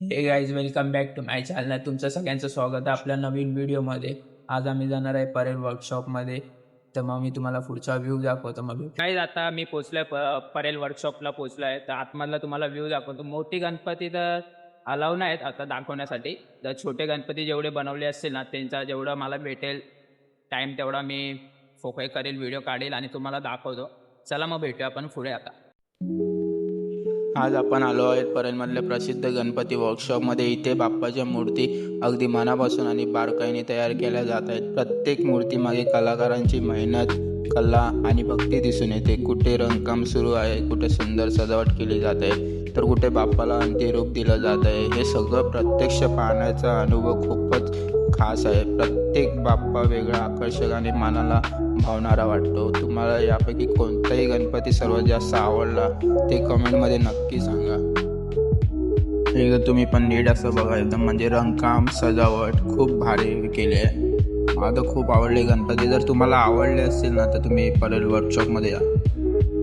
हे guys welcome back to my channel. तुमचं सगळ्यांचं स्वागत आहे आपल्या नवीन व्हिडिओमध्ये. आज आम्ही जाणार आहे परेल वर्कशॉपमध्ये. तर मग मी तुम्हाला पुढचा व्ह्यू दाखवतो. मग काय आता मी पोचलोय परेल वर्कशॉपला पोचलो आहे. तर आतमधला तुम्हाला व्ह्यू दाखवतो. मोठी गणपती तर अलाव नाहीत आता दाखवण्यासाठी. तर छोटे गणपती जेवढे बनवले असतील ना त्यांचा जेवढं मला भेटेल टाईम तेवढा मी फोकस करेल, व्हिडिओ काढेल आणि तुम्हाला दाखवतो. चला मग भेटूया आपण पुढे आता. आज आपण आलो आहे परेलमधल्या प्रसिद्ध गणपती वर्कशॉपमध्ये. इथे बाप्पाच्या मूर्ती अगदी मनापासून आणि बारकाईने तयार केल्या जात आहेत. प्रत्येक मूर्तीमागे कलाकारांची मेहनत, कला आणि भक्ती दिसून येते. कुठे रंगकाम सुरू आहे, कुठे सुंदर सजावट केली जात आहे, तर कुठे बाप्पाला अंतिम रूप दिलं जात आहे. हे सगळं प्रत्यक्ष पाहण्याचा अनुभव खूपच खास आहे. प्रत्येक बाप्पा वेगळा, आकर्षक आणि मनाला भावणारा वाटतो. तुम्हाला यापैकी कोणताही गणपती सर्वात जास्त आवडला ते कमेंटमध्ये नक्की सांगा. एकदा तुम्ही पण नीट असं बघा, एकदम म्हणजे रंगकाम, सजावट खूप भारी केली आहे. मला तर खूप आवडले गणपती. जर तुम्हाला आवडले असतील ना तर तुम्ही परेल वर्कशॉपमध्ये या.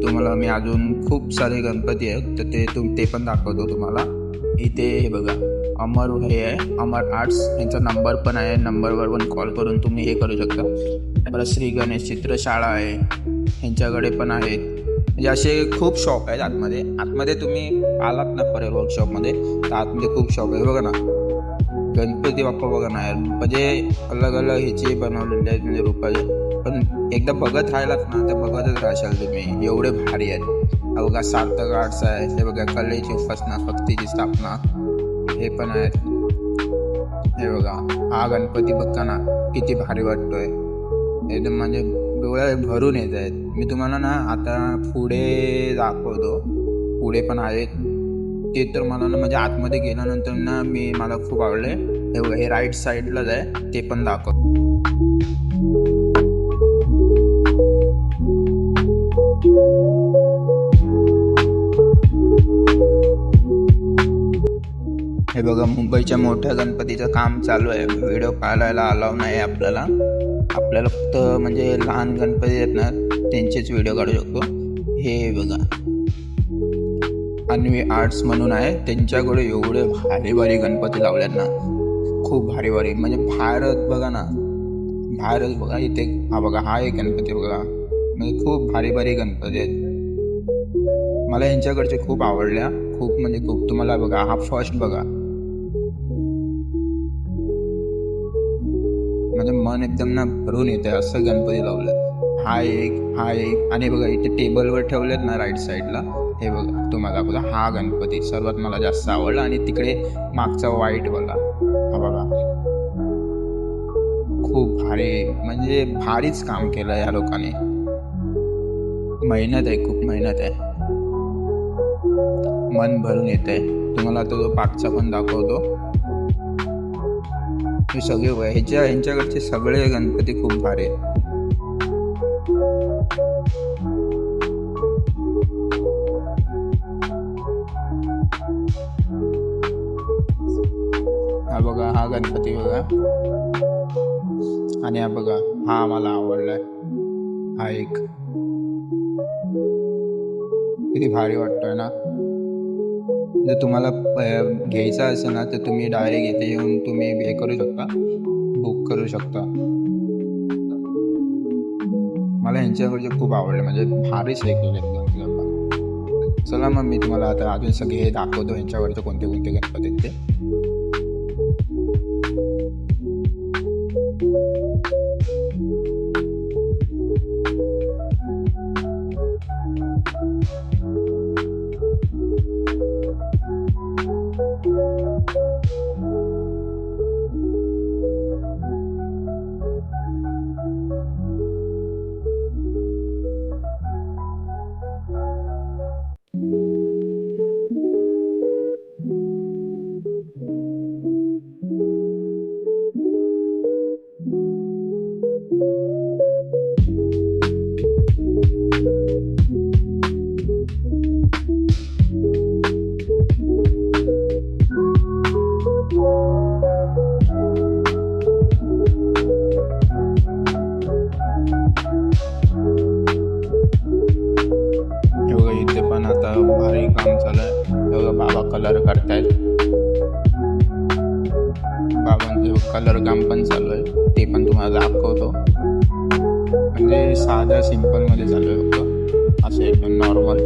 तुम्हाला मी अजून खूप सारे गणपती आहेत तर ते पण दाखवतो तुम्हाला. इथे हे बघा, अमर हे आहे, अमर आर्ट्स, यांचा नंबर पण आहे. नंबरवर पण कॉल करून तुम्ही हे करू शकता. परत श्री गणेश चित्रशाळा आहे, ह्यांच्याकडे पण आहेत. म्हणजे असे खूप शॉप आहेत आतमध्ये. आतमध्ये तुम्ही आलात ना परेल वर्कशॉपमध्ये तर आतमध्ये खूप शॉप आहे. बघा ना, गणपती बाप्पा बघा ना यार, म्हणजे अलग अलग ह्याचे बनवलेले आहेत म्हणजे रूपाचे. पण एकदा बघत राहिलात ना तर बघतच राहशाल तुम्ही, एवढे भारी आहेत. हा बघा सार्थक आर्ट्स आहे, हे बघा कलेची उपासना, भक्तीची स्थापना, हे पण आहेत. हे बघा, हा गणपती बघा ना किती भारी वाटतोय, एकदम म्हणजे डोळ्या भरून येत आहेत. मी तुम्हाला ना आता पुढे दाखवतो, पुढे पण आहेत ते. तर मला ना म्हणजे आतमध्ये गेल्यानंतर ना मला खूप आवडले. हे बघा, हे राईट साईडलाच आहे, ते पण दाखव. हे बघा, मुंबईच्या मोठ्या गणपतीचं काम चालू आहे. व्हिडिओ काढायला अलाव नाही आपल्याला. आपल्याला फक्त म्हणजे लहान गणपती आहेत ना त्यांचेच व्हिडिओ काढू शकतो. हे बघा, अन्वी आर्ट्स म्हणून आहे, त्यांच्याकडे एवढे भारी भारी गणपती लावल्यात ना, खूप भारी भारी म्हणजे बाहेरच बघा ना, बाहेरच बघा. इथे हा बघा, हा एक गणपती बघा, म्हणजे खूप भारी भारी गणपती आहेत. मला यांच्याकडचे खूप आवडल्या, खूप म्हणजे खूप. तुम्हाला बघा, हा फर्स्ट बघा, म्हणजे मन एकदम ना भरून येते असं गणपती लावलं. हा एक आणि बघा इथे टेबलवर ठेवलेत ना राईट साईडला, हे बघा तुम्हाला दाखवतो. हा गणपती सर्वात मला जास्त आवडला. आणि तिकडे मागचा व्हाईट बघा, हा बघा, खूप भारी, म्हणजे भारीच काम केलं या लोकांनी. मेहनत आहे, खूप मेहनत आहे, मन भरून येत आहे. तुम्हाला आता तो पाठचा पण दाखवतो. हे सगळे ह्यांच्याकडचे सगळे गणपती खूप भारी आहेत. हा बघा, हा गणपती बघा, आणि हा बघा, हा मला आवडलाय. हा एक किती भारी वाटतोय ना. जर तुम्हाला घ्यायचा असेल ना तर तुम्ही डायरेक्ट इथे येऊन तुम्ही हे करू शकता, बुक करू शकता. मला ह्यांच्याकडचे खूप आवडले, म्हणजे भारीच हे केले एकदम. चला मग मी तुम्हाला आता अजून सगळे हे दाखवतो ह्यांच्यावरचे कोणते कोणते गणपती आहेत ते. कलर काम पण चालू आहे, ते पण तुम्हाला दाखवतो. म्हणजे साध्या सिम्पलमध्ये चालू आहे फक्त, असं एकदम नॉर्मल.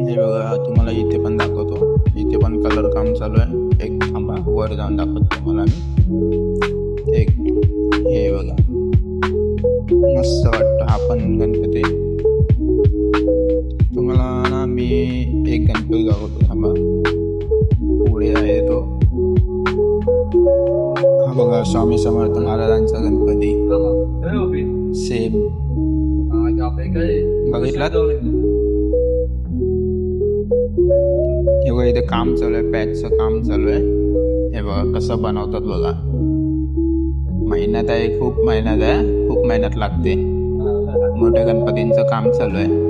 हे बघा, तुम्हाला इथे पण दाखवतो. इथे पण कलर काम चालू आहे. एक थांबा, वर जाऊन दाखवतो तुम्हाला मी. एक हे बघा, मस्त वाटतं. हा पण गणपती. तुम्हाला ना मी एक गणपती दाखवतो, थांबा. पुढे आहे तो. हा बघा, स्वामी समर्थ महाराजांचा गणपती सेम. बघितला? हे बघा, इथे काम चालू आहे, पॅचचं काम चालू आहे. हे बघा कसं बनवतात बघा. मेहनत आहे, खूप मेहनत आहे, खूप मेहनत लागते. मोठ्या गणपतींचं काम चालू आहे.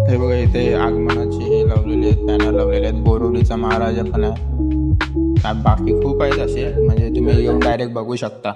हे बघा, इथे आगमनाचे हे लावलेले आहेत, बॅनर लावलेले आहेत. बोरिवलीचा महाराजा पण आहे. बाकी खूप आहेत असे, म्हणजे तुम्ही येऊन डायरेक्ट बघू शकता.